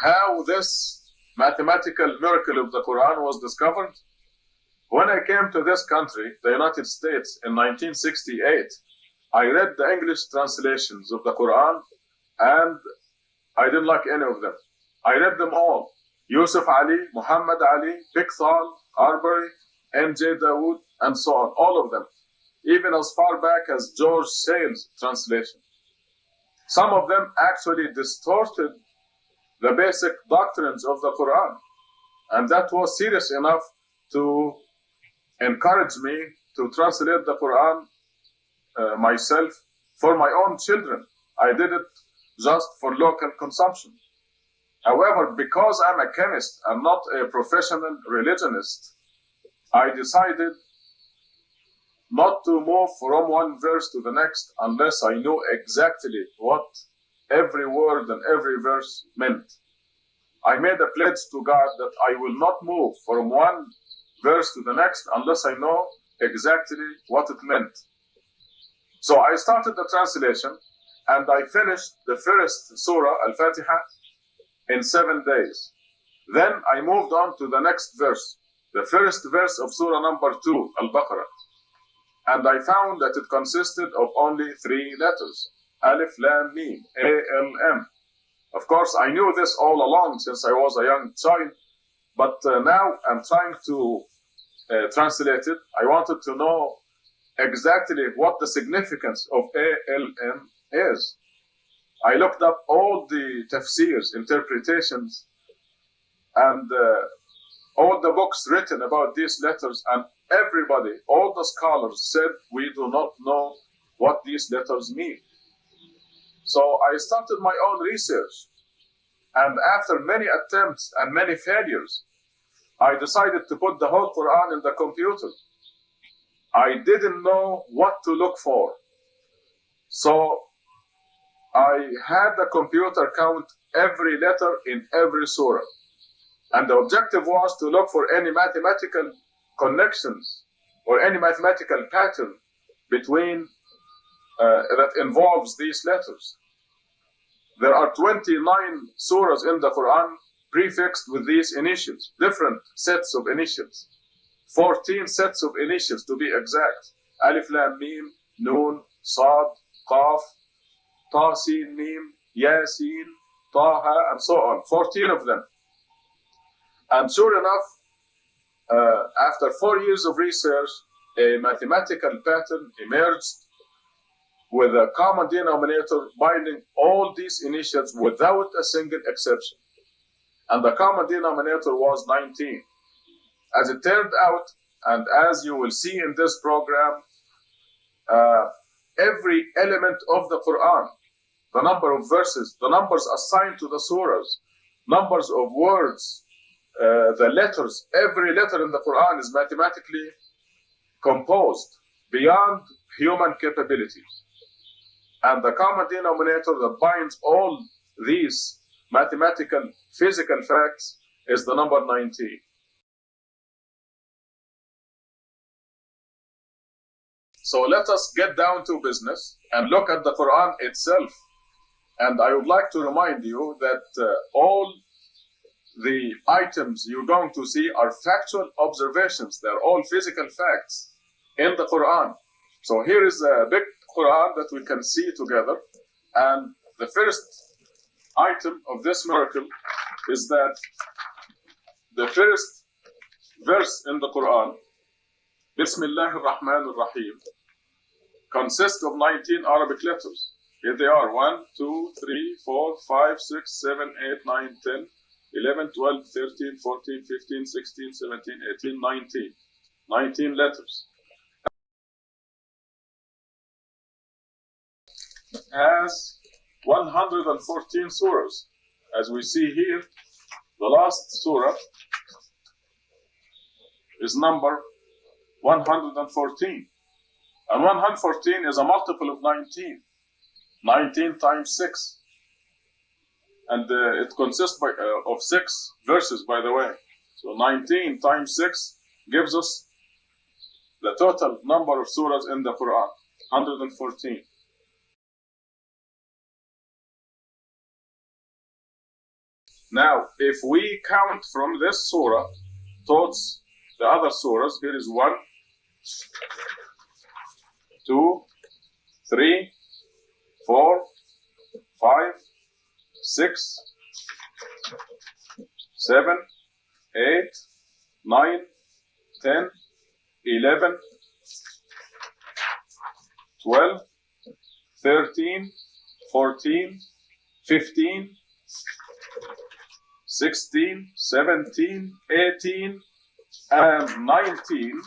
how this mathematical miracle of the Quran was discovered? When I came to this country, the United States, in 1968, I read the English translations of the Quran and I didn't like any of them. I read them all. Yusuf Ali, Muhammad Ali, Pickthall, Arbery, N.J. Dawood, and so on, all of them, even as far back as George Sale's translation. Some of them actually distorted the basic doctrines of the Quran, and that was serious enough to encourage me to translate the Quran myself for my own children. I did it just for local consumption. However, because I'm a chemist and not a professional religionist, I decided not to move from one verse to the next unless I knew exactly what every word and every verse meant. I made a pledge to God that I will not move from one verse to the next unless I know exactly what it meant. So I started the translation and I finished the first surah, Al-Fatiha, in 7 days. Then I moved on to the next verse, the first verse of surah number 2, Al-Baqarah. And I found that it consisted of only 3 letters, Alif, Lam, Mim, A-L-M. Of course, I knew this all along since I was a young child, but now I'm trying to translate it. I wanted to know exactly what the significance of A-L-M is. I looked up all the tafsirs, interpretations, and all the books written about these letters, and everybody, all the scholars said, we do not know what these letters mean. So I started my own research, and after many attempts and many failures, I decided to put the whole Quran in the computer. I didn't know what to look for. So I had the computer count every letter in every surah. And the objective was to look for any mathematical connections or any mathematical pattern between that involves these letters. There are 29 surahs in the Quran prefixed with these initials, different sets of initials. 14 sets of initials to be exact. Alif, Lam, Mim, Noon, Sad, Qaf, Ta, Sin, Mim, Yasin, Taha, and so on. 14 of them. And sure enough, after 4 years of research, a mathematical pattern emerged with a common denominator binding all these initials without a single exception. And the common denominator was 19. As it turned out, and as you will see in this program, every element of the Quran, the number of verses, the numbers assigned to the surahs, numbers of words, the letters, every letter in the Quran is mathematically composed beyond human capabilities. And the common denominator that binds all these mathematical, physical facts is the number 19. So let us get down to business and look at the Quran itself. And I would like to remind you that all the items you're going to see are factual observations. They're all physical facts in the Quran. So here is a big Quran that we can see together. And the first item of this miracle is that the first verse in the Quran, Bismillah ar-Rahman ar-Rahim, consists of 19 Arabic letters. Here they are: 1, 2, 3, 4, 5, 6, 7, 8, 9, 10, 11, 12, 13, 14, 15, 16, 17, 18, 19. 19 letters. It has 114 surahs. As we see here, the last surah is number 114. And 114 is a multiple of 19. 19 times 6. And it consists of 6 verses, by the way. So 19 times 6 gives us the total number of surahs in the Quran, 114. Now, if we count from this surah towards the other surahs, here is 1, 2, 3, 4, 5, 6, 7, 8, 9, 10, 11, 12, 13, 14, 15, 16, 17, 18, and 19,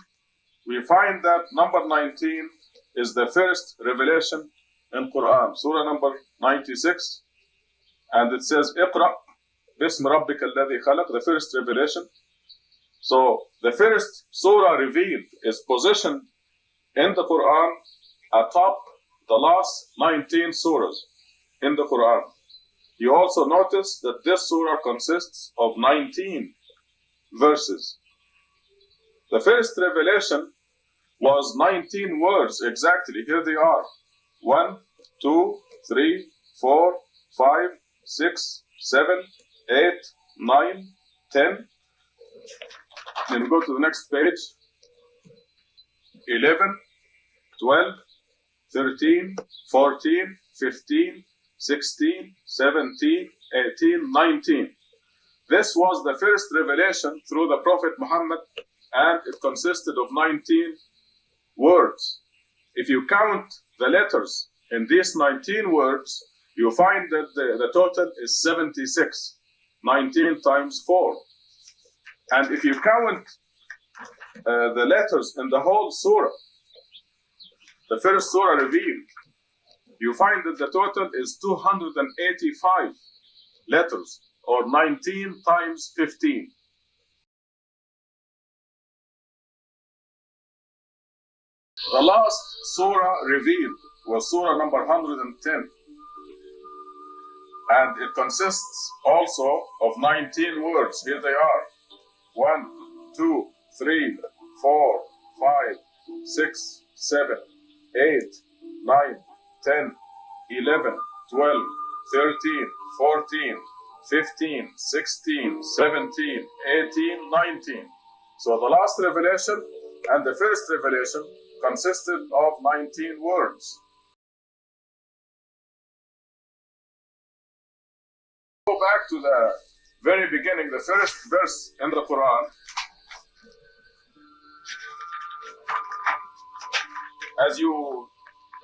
we find that number 19 is the first revelation in Quran, Surah number 96, and it says, Iqra bism rabbika alladhi khalaq, the first revelation. So the first surah revealed is positioned in the Quran atop the last 19 surahs in the Quran. You also notice that this surah consists of 19 verses. The first revelation was 19 words exactly. Here they are. 1, 2, 3, 4, 5, 6, 7, 8, 9, 10. Then we go to the next page. 11, 12, 13, 14, 15, 16, 17, 18, 19. This was the first revelation through the Prophet Muhammad, and it consisted of 19 words. If you count the letters in these 19 words, you find that the total is 76. 19 times 4. And if you count the letters in the whole surah, the first surah revealed, you find that the total is 285 letters, or 19 times 15. The last surah revealed was surah number 110. And it consists also of 19 words. Here they are. 1, 2, 3, 4, 5, 6, 7, 8, 9, 10, 11, 12, 13, 14, 15, 16, 17, 18, 19. So the last revelation and the first revelation consisted of 19 words. Go back to the very beginning, the first verse in the Quran. As you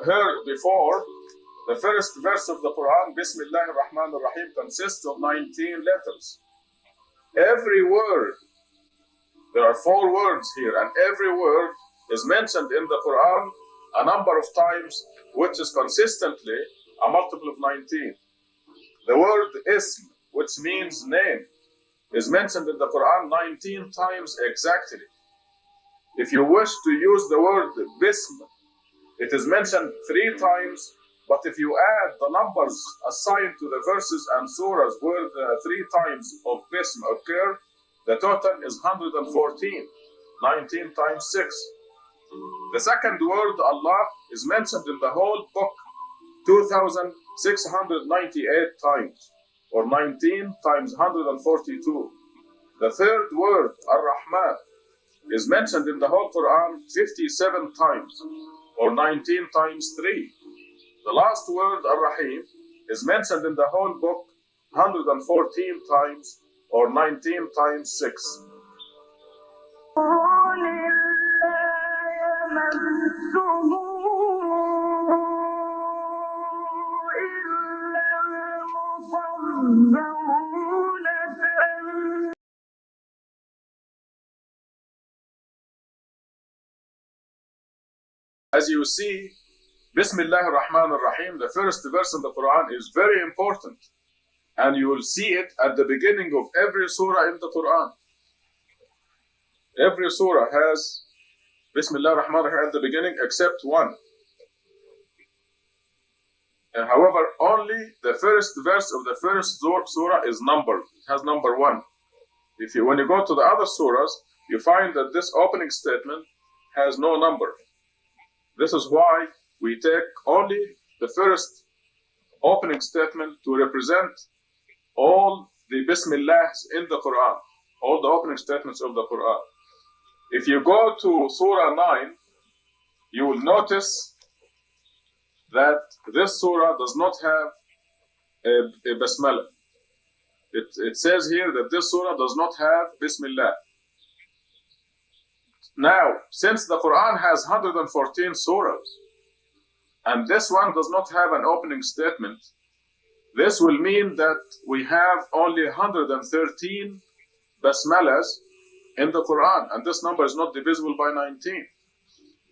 heard before, the first verse of the Quran, Bismillah ar-Rahman ar-Rahim, consists of 19 letters. Every word, there are 4 words here, and every word is mentioned in the Quran a number of times, which is consistently a multiple of 19. The word ism, which means name, is mentioned in the Quran 19 times exactly. If you wish to use the word bism, it is mentioned 3 times, but if you add the numbers assigned to the verses and surahs where the 3 times of bism occur, the total is 114, 19 times 6. The second word, Allah, is mentioned in the whole book 2,698 times, or 19 times 142. The third word, Ar-Rahman, is mentioned in the whole Quran 57 times, or 19 times 3. The last word, Ar-Rahim, is mentioned in the whole book 114 times, or 19 times 6. As you see, Bismillah ar-Rahman ar-Rahim, the first verse in the Quran, is very important. And you will see it at the beginning of every surah in the Quran. Every surah has Bismillah ar-Rahman ar-Rahim at the beginning except one. However, only the first verse of the first surah is numbered. It has number 1. When you go to the other surahs, you find that this opening statement has no number. This is why we take only the first opening statement to represent all the Bismillahs in the Quran, all the opening statements of the Quran. If you go to Surah 9, you will notice that this surah does not have a Basmala. It says here that this surah does not have Bismillah. Now, since the Quran has 114 surahs, and this one does not have an opening statement, this will mean that we have only 113 Basmalas in the Quran, and this number is not divisible by 19.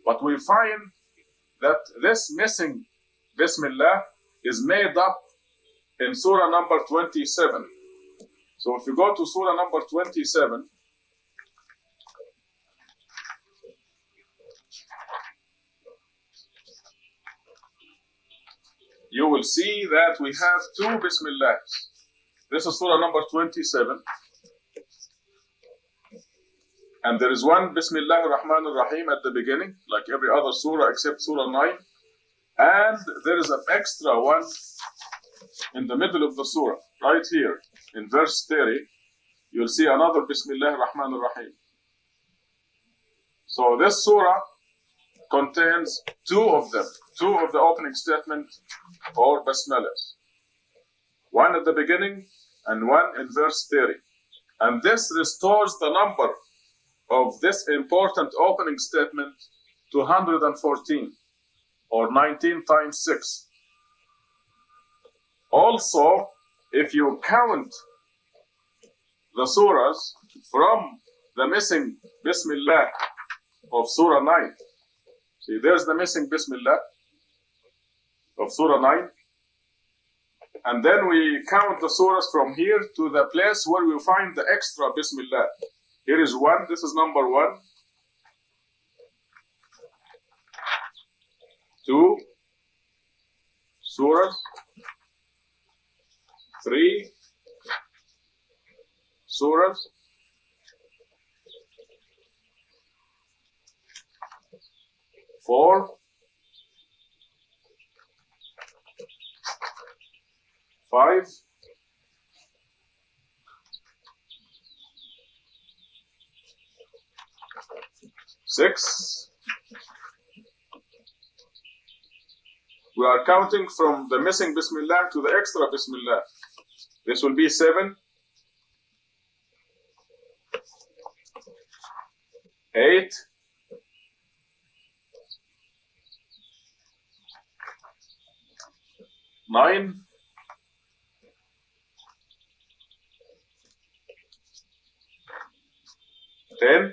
But we find that this missing Bismillah is made up in Surah number 27. So if you go to Surah number 27, you will see that we have two Bismillahs. This is Surah number 27. And there is one Bismillah ar-Rahman ar-Rahim at the beginning, like every other surah except Surah 9. And there is an extra one in the middle of the surah, right here, in verse 30. You'll see another Bismillah ar-Rahman ar-Rahim. So this surah contains two of them, two of the opening statement or Basmalas. One at the beginning and one in verse 30. And this restores the number of this important opening statement to 114, or 19 times 6. Also, if you count the surahs from the missing Bismillah of Surah 9, see, there's the missing Bismillah of Surah 9, and then we count the surahs from here to the place where we find the extra Bismillah. Here is one, this is number 1. 2 surahs. 3 surahs. 4 5 6. We are counting from the missing Bismillah to the extra Bismillah. This will be 7, 8, 9, 10,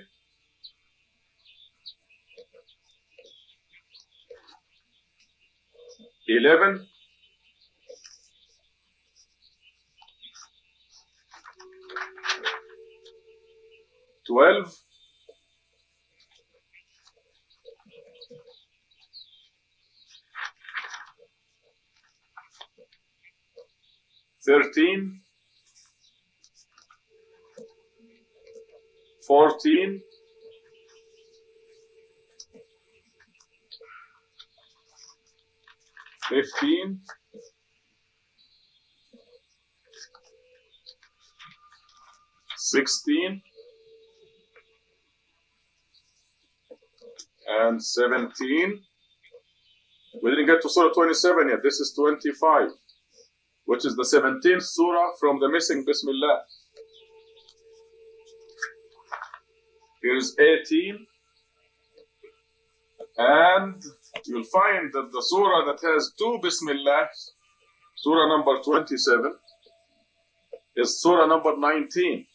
11, 12, 13, 14, 15, 16, and 17. We didn't get to Surah 27 yet. This is 25, which is the 17th surah from the missing Bismillah. Here is 18, and you'll find that the surah that has two Bismillahs, surah number 27, is surah number 19.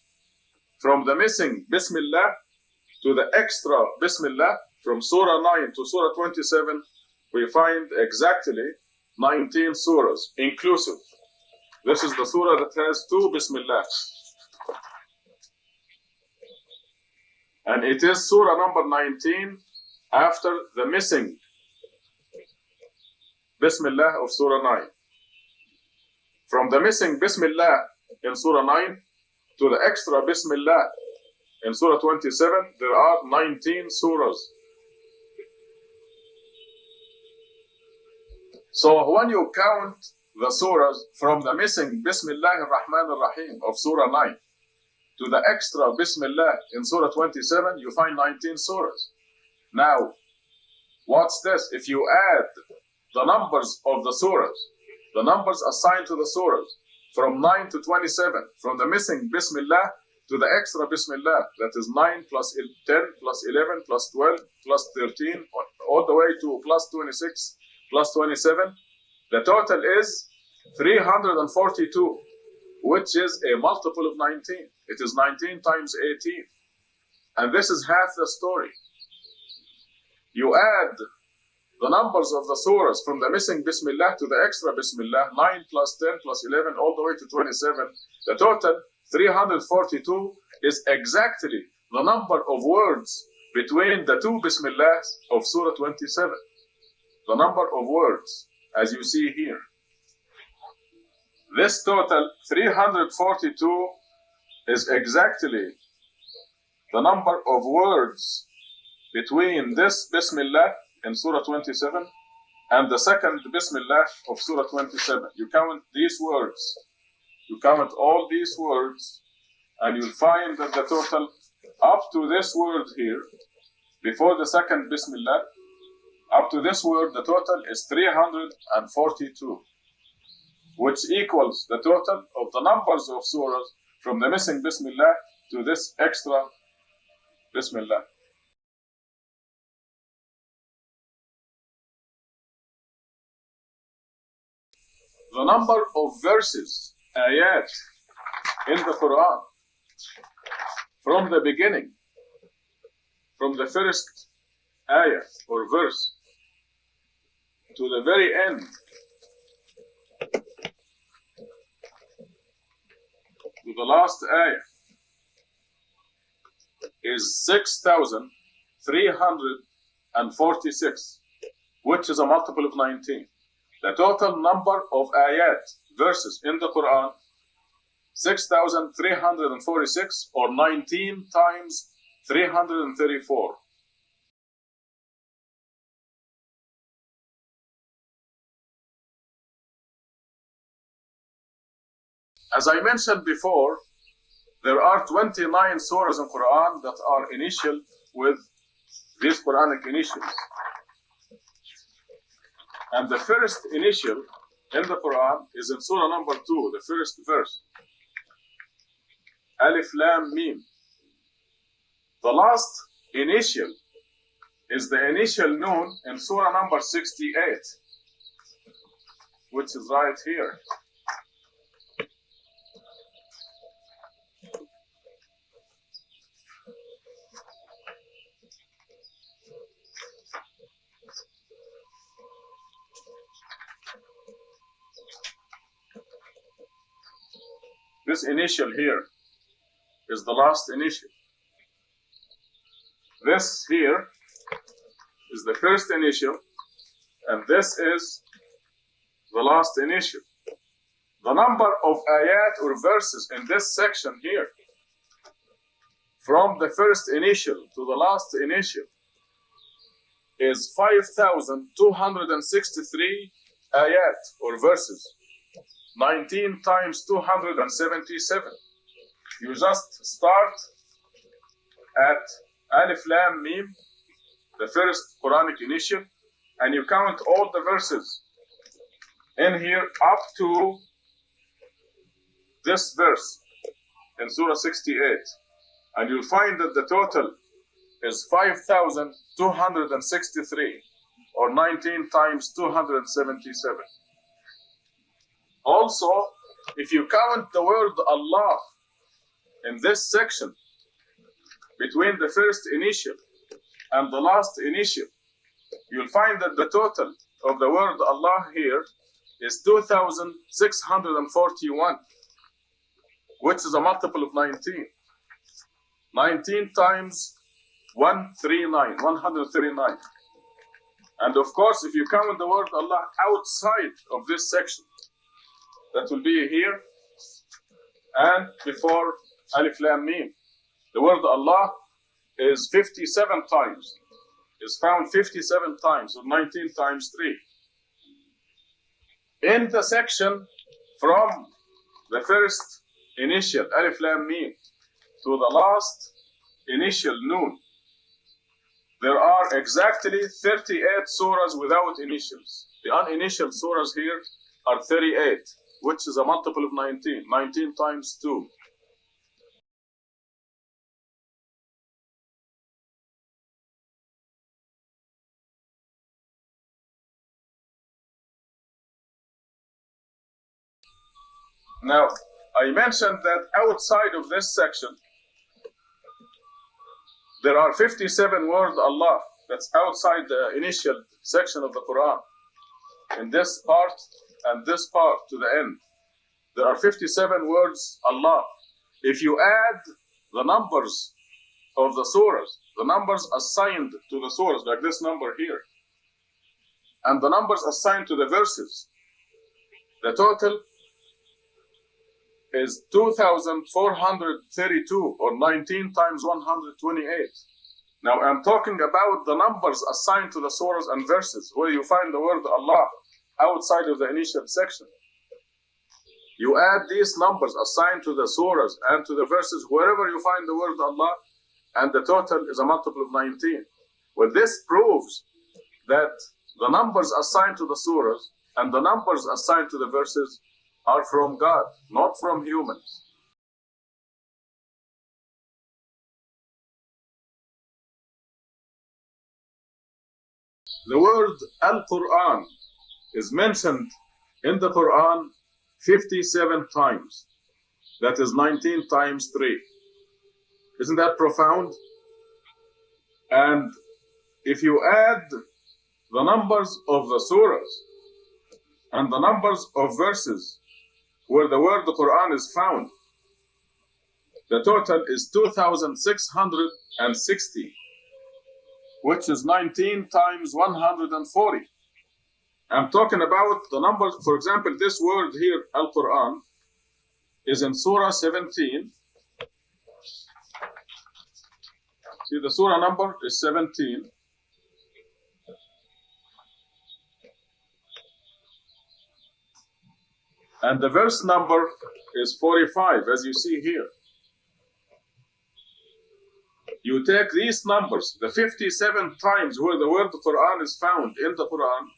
From the missing Bismillah to the extra Bismillah, from surah 9 to surah 27, we find exactly 19 surahs inclusive. This is the surah that has two Bismillahs. And it is surah number 19 after the missing Bismillah of surah 9. From the missing Bismillah in surah 9 to the extra Bismillah in surah 27, there are 19 surahs. So when you count the surahs from the missing Bismillah ar-Rahman ar-Rahim of Surah 9 to the extra Bismillah in Surah 27, you find 19 surahs. Now, what's this? If you add the numbers of the surahs, the numbers assigned to the surahs, from 9 to 27, from the missing Bismillah to the extra Bismillah, that is 9 plus 10 plus 11 plus 12 plus 13, all the way to plus 26 plus 27, the total is 342, which is a multiple of 19. It is 19 times 18. And this is half the story. You add the numbers of the surahs from the missing Bismillah to the extra Bismillah, 9 plus 10 plus 11, all the way to 27. The total, 342, is exactly the number of words between the two Bismillahs of Surah 27. The number of words, as you see here. This total, 342, is exactly the number of words between this Bismillah in Surah 27 and the second Bismillah of Surah 27. You count these words, you count all these words, and you'll find that the total up to this word here, before the second Bismillah, up to this word, the total is 342, which equals the total of the numbers of surahs from the missing Bismillah to this extra Bismillah. The number of verses, ayat, in the Quran, from the beginning, from the first ayah or verse to the very end, to the last ayah, is 6,346, which is a multiple of 19. The total number of ayat, verses in the Quran, 6,346, or 19 times 334. As I mentioned before, there are 29 surahs in Quran that are initial with these Quranic initials. And the first initial in the Quran is in Surah number 2, the first verse. Alif Lam Mim. The last initial is the initial Noon in Surah number 68, which is right here. This initial here is the last initial. This here is the first initial, and this is the last initial. The number of ayat or verses in this section here, from the first initial to the last initial, is 5,263 ayat or verses. 19 times 277. You just start at Alif Lam Mim, the first Quranic initial, and you count all the verses in here up to this verse in Surah 68. And you'll find that the total is 5,263, or 19 times 277. Also, if you count the word Allah in this section, between the first initial and the last initial, you'll find that the total of the word Allah here is 2,641, which is a multiple of 19. 19 times 139. And of course, if you count the word Allah outside of this section, that will be here and before Alif Lam Mim. The word Allah is 57 times. It's found 57 times, or 19 times 3. In the section from the first initial Alif Lam Mim to the last initial Noon, there are exactly 38 surahs without initials. The uninitial surahs here are 38, which is a multiple of 19. 19 times 2. Now, I mentioned that outside of this section, there are 57 words Allah. That's outside the initial section of the Quran. In this part and this part to the end, there are 57 words Allah. If you add the numbers of the surahs, the numbers assigned to the surahs, like this number here, and the numbers assigned to the verses, the total is 2,432, or 19 times 128. Now I'm talking about the numbers assigned to the surahs and verses, where you find the word Allah outside of the initial section. You add these numbers assigned to the surahs and to the verses, wherever you find the word Allah, and the total is a multiple of 19. Well, this proves that the numbers assigned to the surahs and the numbers assigned to the verses are from God, not from humans. The word Al-Quran is mentioned in the Quran 57 times. That is 19 times 3. Isn't that profound? And if you add the numbers of the surahs and the numbers of verses where the word Quran is found, the total is 2,660, which is 19 times 140. I'm talking about the numbers. For example, this word here, Al-Quran, is in Surah 17. See, the surah number is 17. And the verse number is 45, as you see here. You take these numbers, the 57 times where the word Quran is found in the Quran,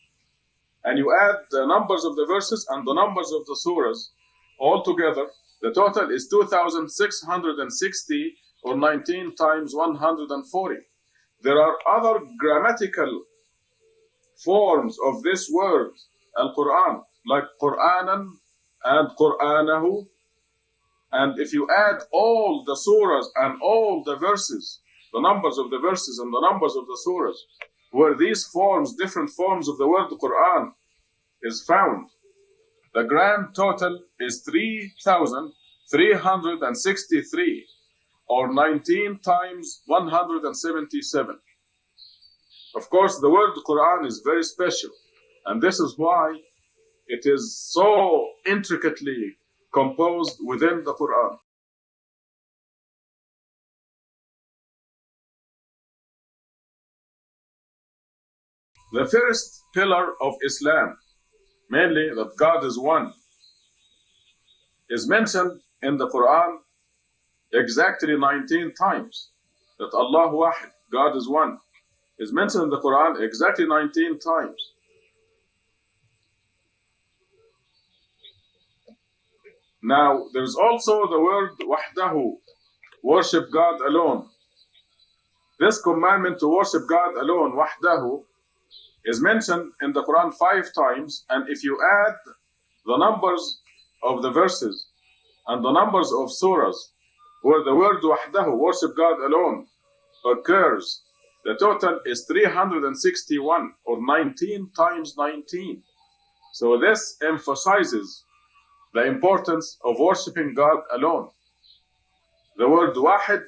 and you add the numbers of the verses and the numbers of the surahs all together, the total is 2,660, or 19 times 140. There are other grammatical forms of this word, Al-Quran, like Qur'anan and Qur'anahu. And if you add all the surahs and all the verses, the numbers of the verses and the numbers of the surahs, where these forms, different forms of the word Quran is found, the grand total is 3,363, or 19 times 177. Of course, the word Quran is very special, and this is why it is so intricately composed within the Quran. The first pillar of Islam, mainly that God is one, is mentioned in the Quran exactly 19 times. That Allah Wahid, God is one, is mentioned in the Quran exactly 19 times. Now, there's also the word Wahdahu, worship God alone. This commandment to worship God alone, Wahdahu, is mentioned in the Quran 5 times, and if you add the numbers of the verses and the numbers of surahs where the word Wahdahu, worship God alone, occurs, the total is 361, or 19 times 19. So this emphasizes the importance of worshiping God alone. The word Wahid,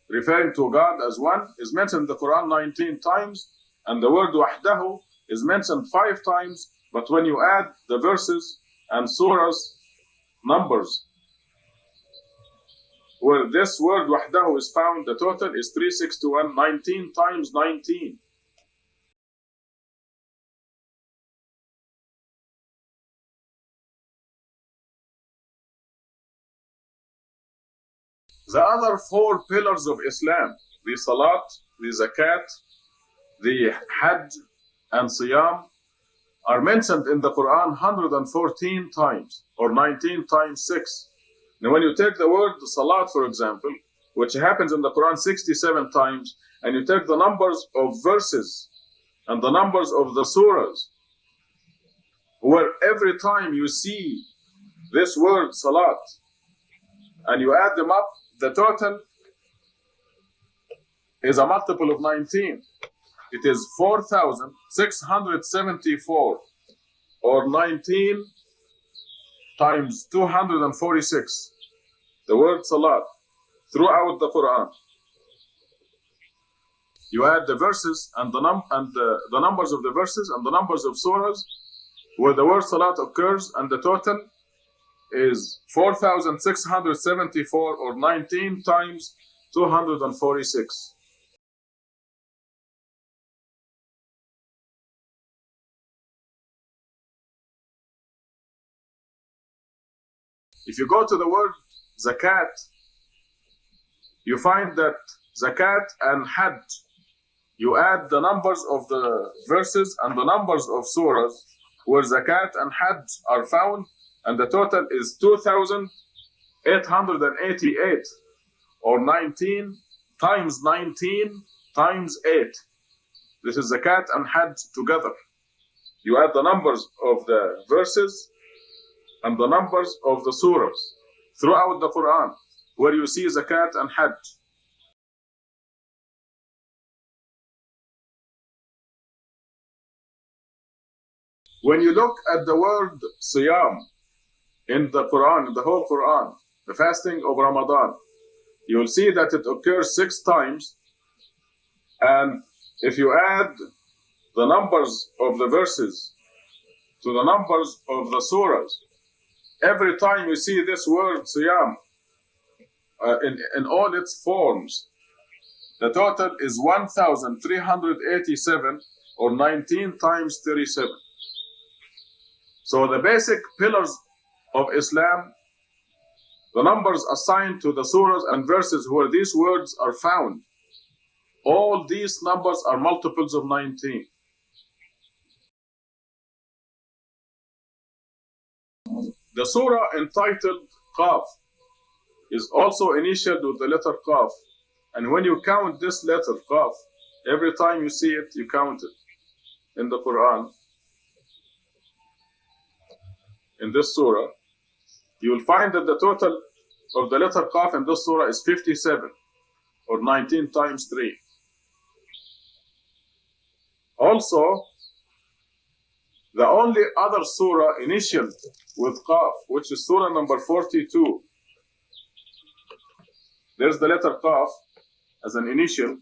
referring to God as one, is mentioned in the Quran 19 times, and the word Wahdahu is mentioned 5 times, but when you add the verses and surahs numbers where this word Wahdahu is found, the total is 361, 19 times 19. The other four pillars of Islam, the Salat, the Zakat, the Hajj, and Siyam, are mentioned in the Quran 114 times, or 19 times 6. Now when you take the word Salat, for example, which happens in the Quran 67 times, and you take the numbers of verses and the numbers of the surahs, where every time you see this word Salat, and you add them up, the total is a multiple of 19. It is 4,674, or 19 times 246. The word Salat throughout the Quran. You add the verses and the numbers of the verses and the numbers of surahs where the word Salat occurs, and the total is 4,674, or 19 times 246. If you go to the word Zakat, you find that Zakat and Hajj, you add the numbers of the verses and the numbers of surahs where Zakat and Hajj are found, and the total is 2,888, or 19 times 19 times 8. This is Zakat and Hajj together. You add the numbers of the verses and the numbers of the surahs throughout the Quran where you see Zakat and Hajj. When you look at the word Siyam in the Quran, in the whole Quran, the fasting of Ramadan, you will see that it occurs 6 times, and if you add the numbers of the verses to the numbers of the surahs, every time you see this word Siyam in all its forms, the total is 1,387, or 19 times 37. So the basic pillars of Islam, the numbers assigned to the surahs and verses where these words are found, all these numbers are multiples of 19. The surah entitled Qaf is also initialed with the letter Qaf. And when you count this letter Qaf, every time you see it, you count it in the Quran. In this surah, you will find that the total of the letter Qaf in this surah is 57, or 19 times 3. Also, the only other surah initialed with Qaf, which is surah number 42, there's the letter Qaf as an initial,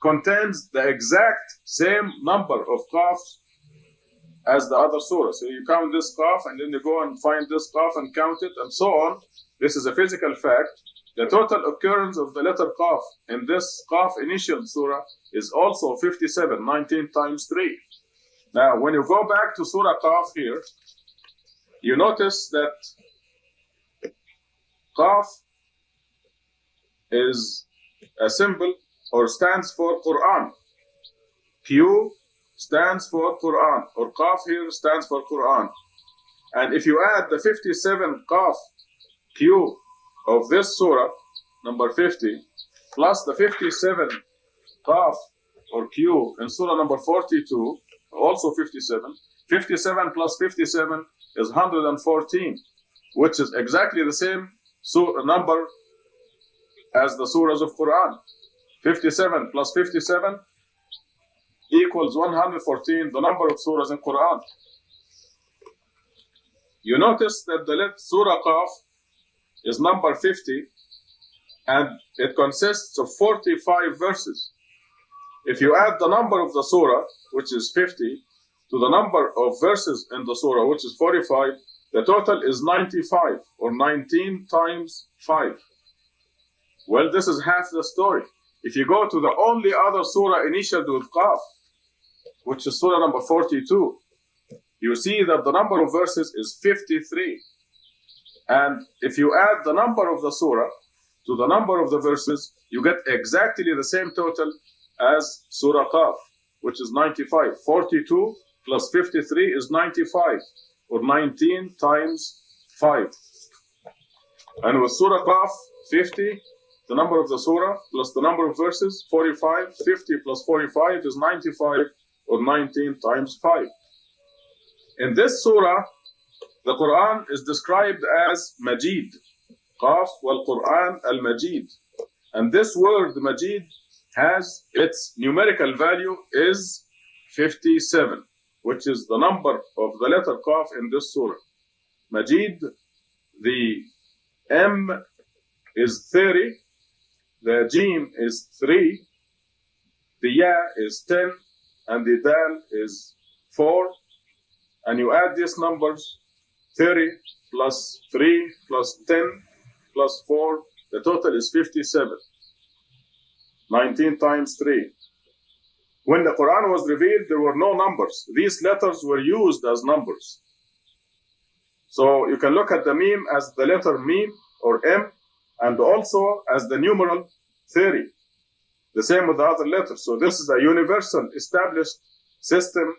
contains the exact same number of Qafs as the other surah. So you count this Qaf, and then you go and find this Qaf and count it, and so on. This is a physical fact. The total occurrence of the letter Qaf in this Qaf initial surah is also 57, 19 times 3. Now, when you go back to Surah Qaf here, you notice that Qaf is a symbol, or stands for Quran. Q stands for Quran, or Qaf here stands for Quran. And if you add the 57 Qaf Q of this surah, number 50, plus the 57 Qaf or Q in surah number 42, also 57, 57 plus 57 is 114, which is exactly the same number as the surahs of Quran. 57 plus 57 equals 114, the number of surahs in Quran. You notice that the Surah Qaf is number 50, and it consists of 45 verses. If you add the number of the surah, which is 50, to the number of verses in the surah, which is 45, the total is 95, or 19 times 5. Well, this is half the story. If you go to the only other surah initialed with Qaf, which is surah number 42, you see that the number of verses is 53. And if you add the number of the surah to the number of the verses, you get exactly the same total as Surah Qaf, which is 95. 42 plus 53 is 95, or 19 times 5. And with Surah Qaf, 50, the number of the surah plus the number of verses, 45. 50 plus 45 is 95, or 19 times 5. In this surah, the Quran is described as Majid. Qaf wal Quran al Majid. And this word Majid has its numerical value is 57, which is the number of the letter Qaf in this surah. Majid, the M is 30, the Jim is 3, the Ya is 10, and the Dal is 4. And you add these numbers, 30 plus 3 plus 10 plus 4, the total is 57. 19 times 3. When the Quran was revealed, there were no numbers. These letters were used as numbers. So you can look at the meme as the letter meme or M, and also as the numeral 30. The same with the other letters. So this is a universal established system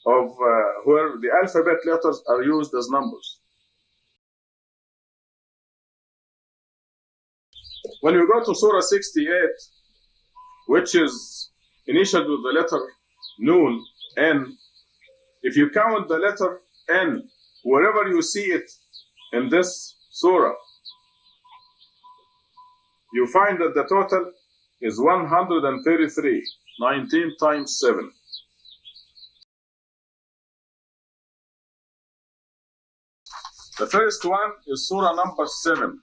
of where the alphabet letters are used as numbers. When you go to Surah 68, which is initialed with the letter Nun, N, if you count the letter N, wherever you see it in this surah, you find that the total is 133, 19 times 7. The first one is surah number 7.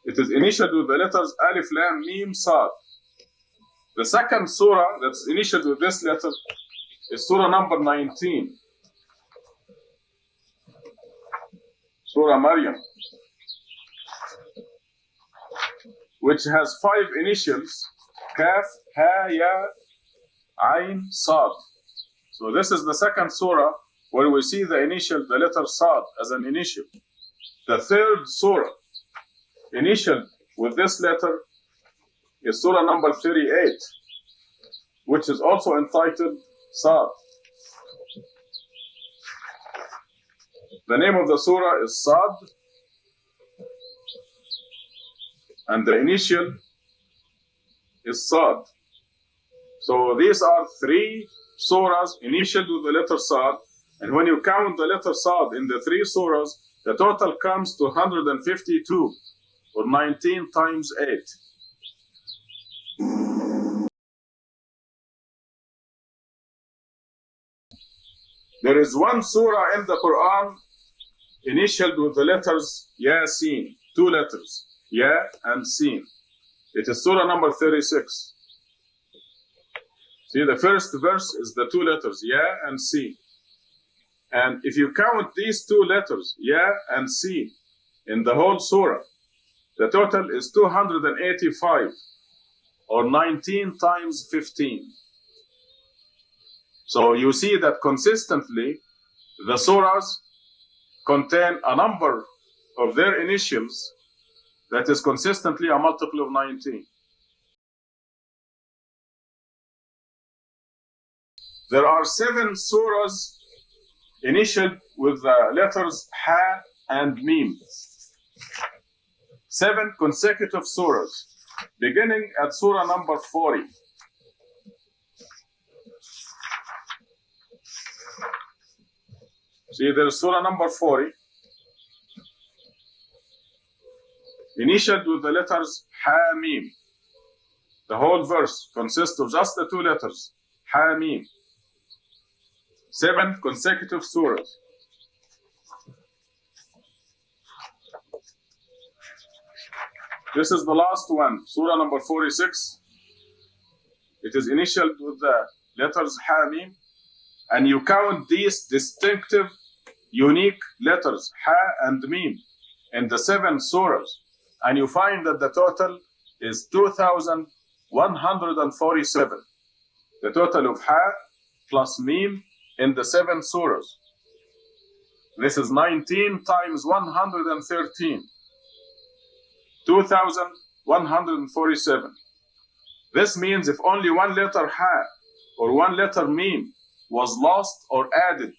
It is initialed with the letters Alif, Lam, Mim, Sad. The second surah that's initialed with this letter is surah number 19. Surah Maryam, which has 5 initials, Kaf, Ha, Ya, Ain, Sad. So this is the second surah where we see the letter Sad as an initial. The third surah initial with this letter is surah number 38, which is also entitled Sad. The name of the surah is Sad, and the initial is Sad. So these are 3 surahs initialed with the letter Sad, and when you count the letter Sad in the 3 surahs, the total comes to 152, or 19 times 8. There is one surah in the Quran initialed with the letters Yasin, 2 letters, Ya and Sin. It is surah number 36. See, the first verse is the 2 letters, Ya and Sin. And if you count these 2 letters, Ya and Sin, in the whole surah, the total is 285, or 19 times 15. So you see that consistently the surahs contain a number of their initials that is consistently a multiple of 19. There are 7 surahs initialed with the letters Ha and Mim. 7 consecutive surahs, beginning at surah number 40. See, there's surah number 40, initialed with the letters Ha Mim. The whole verse consists of just the 2 letters, Ha Mim. 7 consecutive surahs. This is the last one, surah number 46. It is initialed with the letters Ha Mim, and you count these distinctive, unique letters, Ha and Mim, in the 7 surahs, and you find that the total is 2,147. The total of Ha plus Mim in the 7 surahs. This is 19 times 113. 2147. This means if only one letter ha or one letter meme was lost or added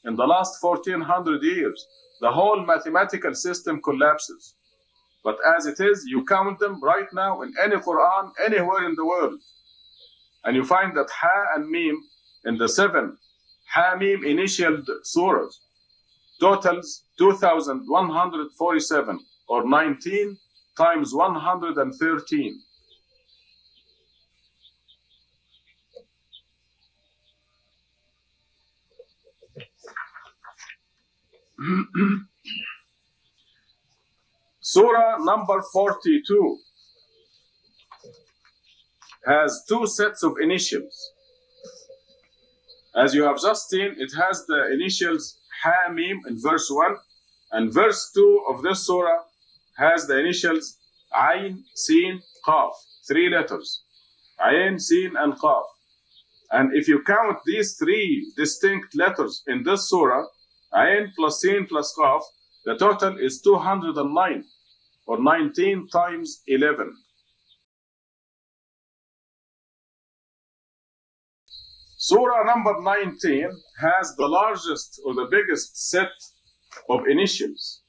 in the last 1400 years, the whole mathematical system collapses. But as it is, you count them right now in any Quran, anywhere in the world, and you find that ha and meme in the 7 ha meme initial surahs totals 2147, or 19 times 113. Surah number 42 has two sets of initials. As you have just seen, it has the initials ha meme in verse 1, and verse 2 of this surah has the initials ayn, sin, qaf, 3 letters, ayn, sin, and qaf. And if you count these 3 distinct letters in this surah, ayn plus sin plus qaf, the total is 209, or 19 times 11. Surah number 19 has the largest or the biggest set of initials.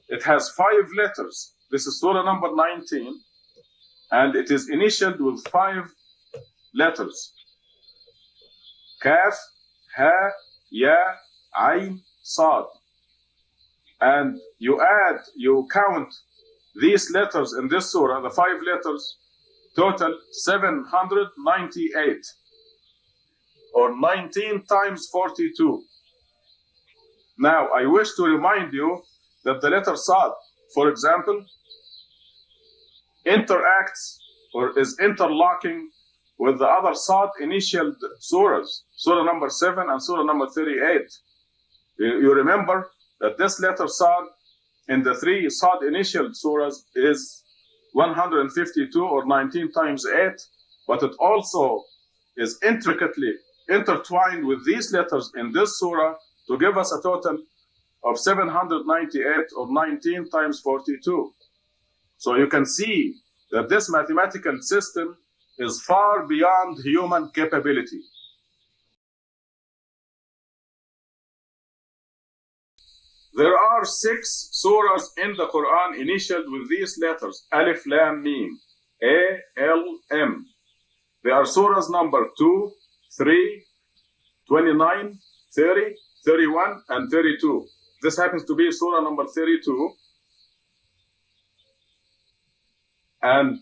It has 5 letters. This is Surah number 19, and it is initialed with 5 letters. Kaf, Ha, Ya, Ayn, Sad. And you count these letters in this surah, the 5 letters, total 798, or 19 times 42. Now, I wish to remind you that the letter Sad, for example, interacts or is interlocking with the other Sad initial surahs, Surah number 7 and Surah number 38. You remember that this letter Sad in the 3 Sad initial surahs is 152, or 19 times 8, but it also is intricately intertwined with these letters in this surah to give us a total of 798, or 19 times 42. So you can see that this mathematical system is far beyond human capability. There are 6 surahs in the Quran initialed with these letters, Alif, Lam, Mim, A, L, M. They are surahs number 2, 3, 29, 30, 31, and 32. This happens to be surah number 32. And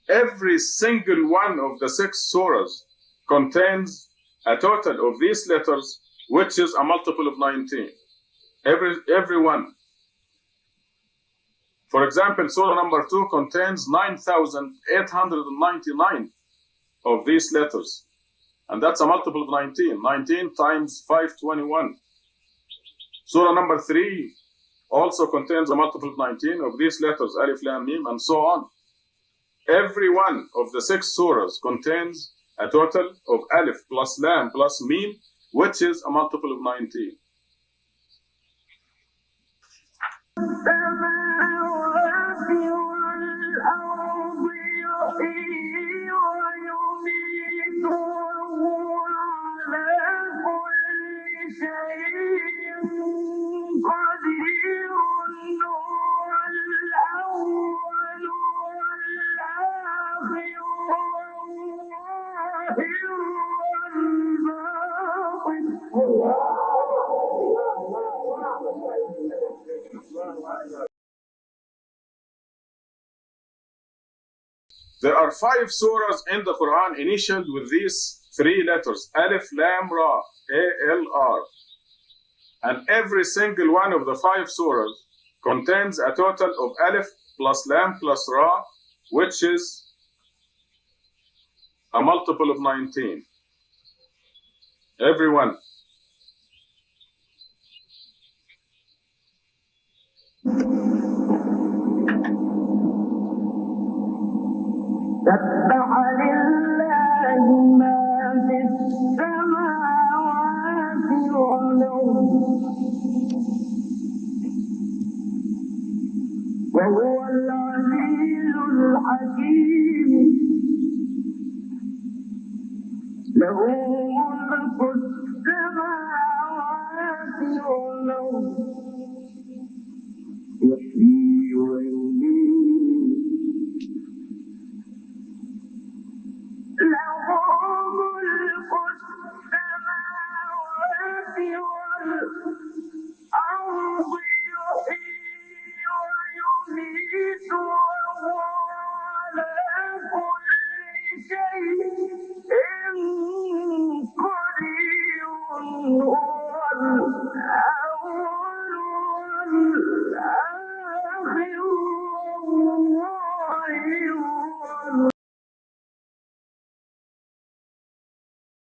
every single one of the 6 surahs contains a total of these letters, which is a multiple of 19. Every one. For example, surah number 2 contains 9,899 of these letters. And that's a multiple of 19. 19 times 521. Surah number 3 also contains a multiple of 19 of these letters, Alif, Lam, Mim, and so on. Every one of the 6 surahs contains a total of Alif plus Lam plus Mim, which is a multiple of 19. There are 5 surahs in the Quran initialed with these 3 letters, Alif, Lam, Ra, A-L-R. And every single one of the 5 surahs contains a total of Alif plus Lam plus Ra, which is a multiple of 19. Every one. سبح لله ما في السماوات وهو العزيز الحكيم له ملك السماوات والأرض يحيي ويميت له ملك السماوات والأرض يحيي ويميت وهو على كل شيء قدير هو الأول والآخر والظاهر.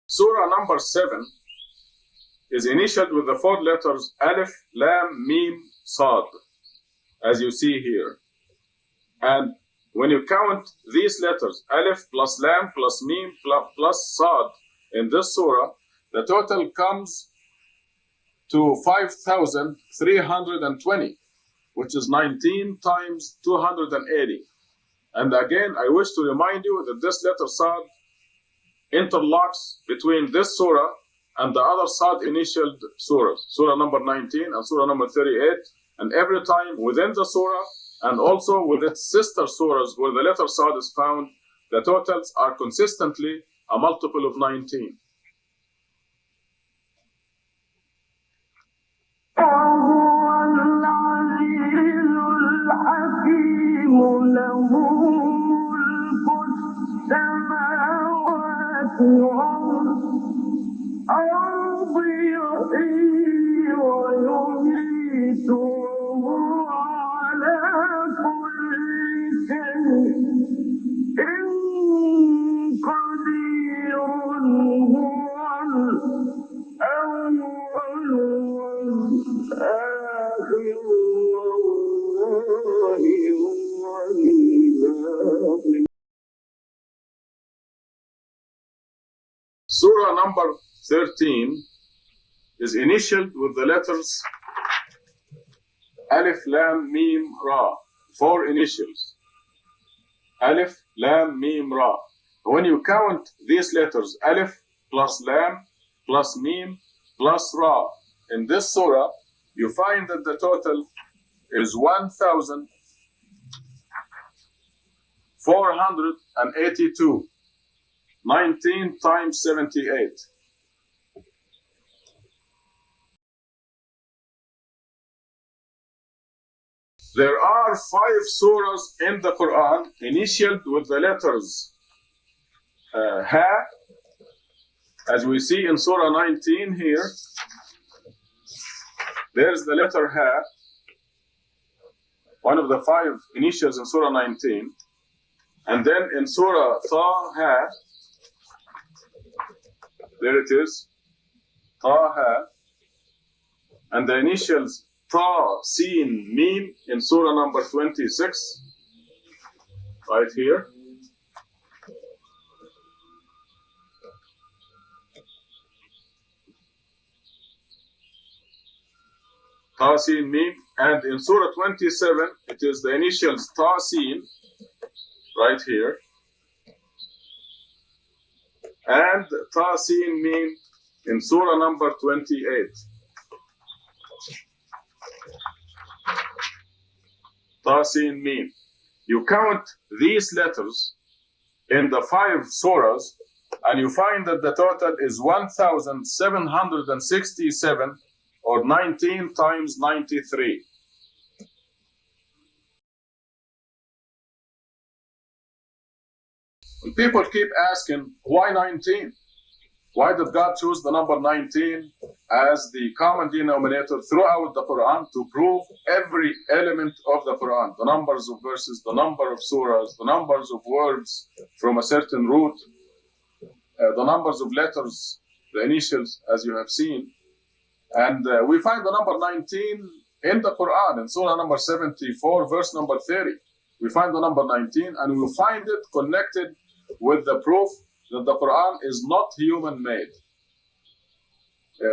Surah number 7 is initialed with the 4 letters Alif, Lam, Mim, Sad, as you see here. And when you count these letters, Alif plus Lam plus Mim plus Sad in this surah, the total comes to 5,320, which is 19 times 280. And again, I wish to remind you that this letter Sad interlocks between this surah and the other Sad initialed surahs, surah number 19 and surah number 38, and every time within the surah and also with its sister surahs where the letter Sad is found, the totals are consistently a multiple of 19. الأرض يحيي ويميت وهو على كل شيء قدير هو الأول والآخر والظاهر والباطن. Surah number 13 is initialed with the letters Alif, Lam, Mim, Ra. 4 initials. Alif, Lam, Mim, Ra. When you count these letters, Alif plus Lam plus Mim plus Ra, in this surah, you find that the total is 1,482. 19 times 78. There are 5 surahs in the Quran initialed with the letters Ha, as we see in Surah 19 here. There's the letter Ha, one of the 5 initials in Surah 19. And then in Surah Taha, there it is, Taha, and the initials Ta, Sin, Mim in Surah number 26, right here. Ta, Sin, Mim, and in Surah 27, it is the initials Ta, Sin, right here, and Ta, Sin, Mim in Surah number 28. Ta, Sin, Mim. You count these letters in the 5 surahs and you find that the total is 1,767, or 19 times 93. And people keep asking, why 19? Why did God choose the number 19 as the common denominator throughout the Quran to prove every element of the Quran? The numbers of verses, the number of surahs, the numbers of words from a certain root, the numbers of letters, the initials, as you have seen. And we find the number 19 in the Quran, in Surah number 74, verse number 30. We find the number 19 and we find it connected with the proof that the Quran is not human-made.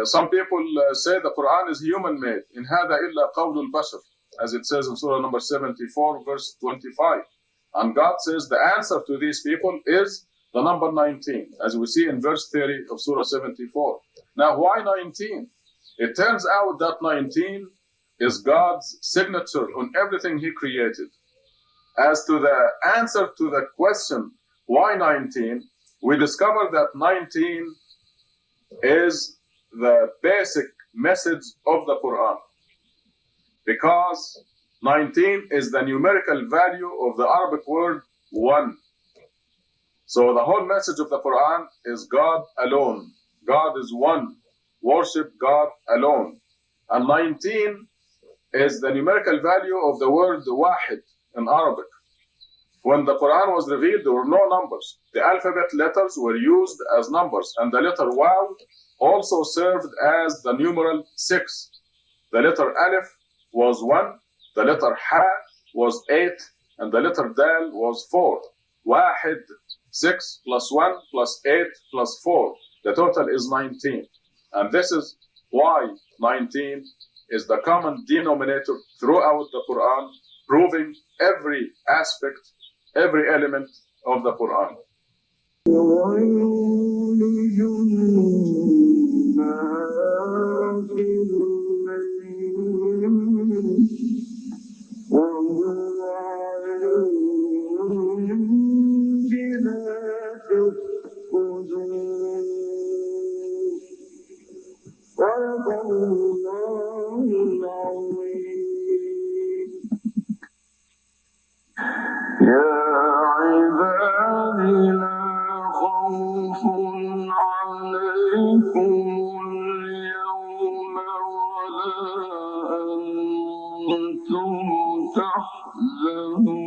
Some people say the Quran is human-made. In هذا إلا قول البشر, as it says in Surah number 74, verse 25. And God says the answer to these people is the number 19, as we see in verse 30 of Surah 74. Now, why 19? It turns out that 19 is God's signature on everything He created. As to the answer to the question, why 19? We discover that 19 is the basic message of the Quran. Because 19 is the numerical value of the Arabic word one. So the whole message of the Quran is God alone. God is one. Worship God alone. And 19 is the numerical value of the word wahid in Arabic. When the Quran was revealed, there were no numbers. The alphabet letters were used as numbers, and the letter waw also served as the numeral 6. The letter alif was 1, the letter ha was 8, and the letter dal was 4. Wahid, 6 plus 1 plus 8 plus 4. The total is 19. And this is why 19 is the common denominator throughout the Quran, proving every aspect, every element of the Quran. يا عبادي لا خوف عليكم اليوم ولا أنتم تحزنون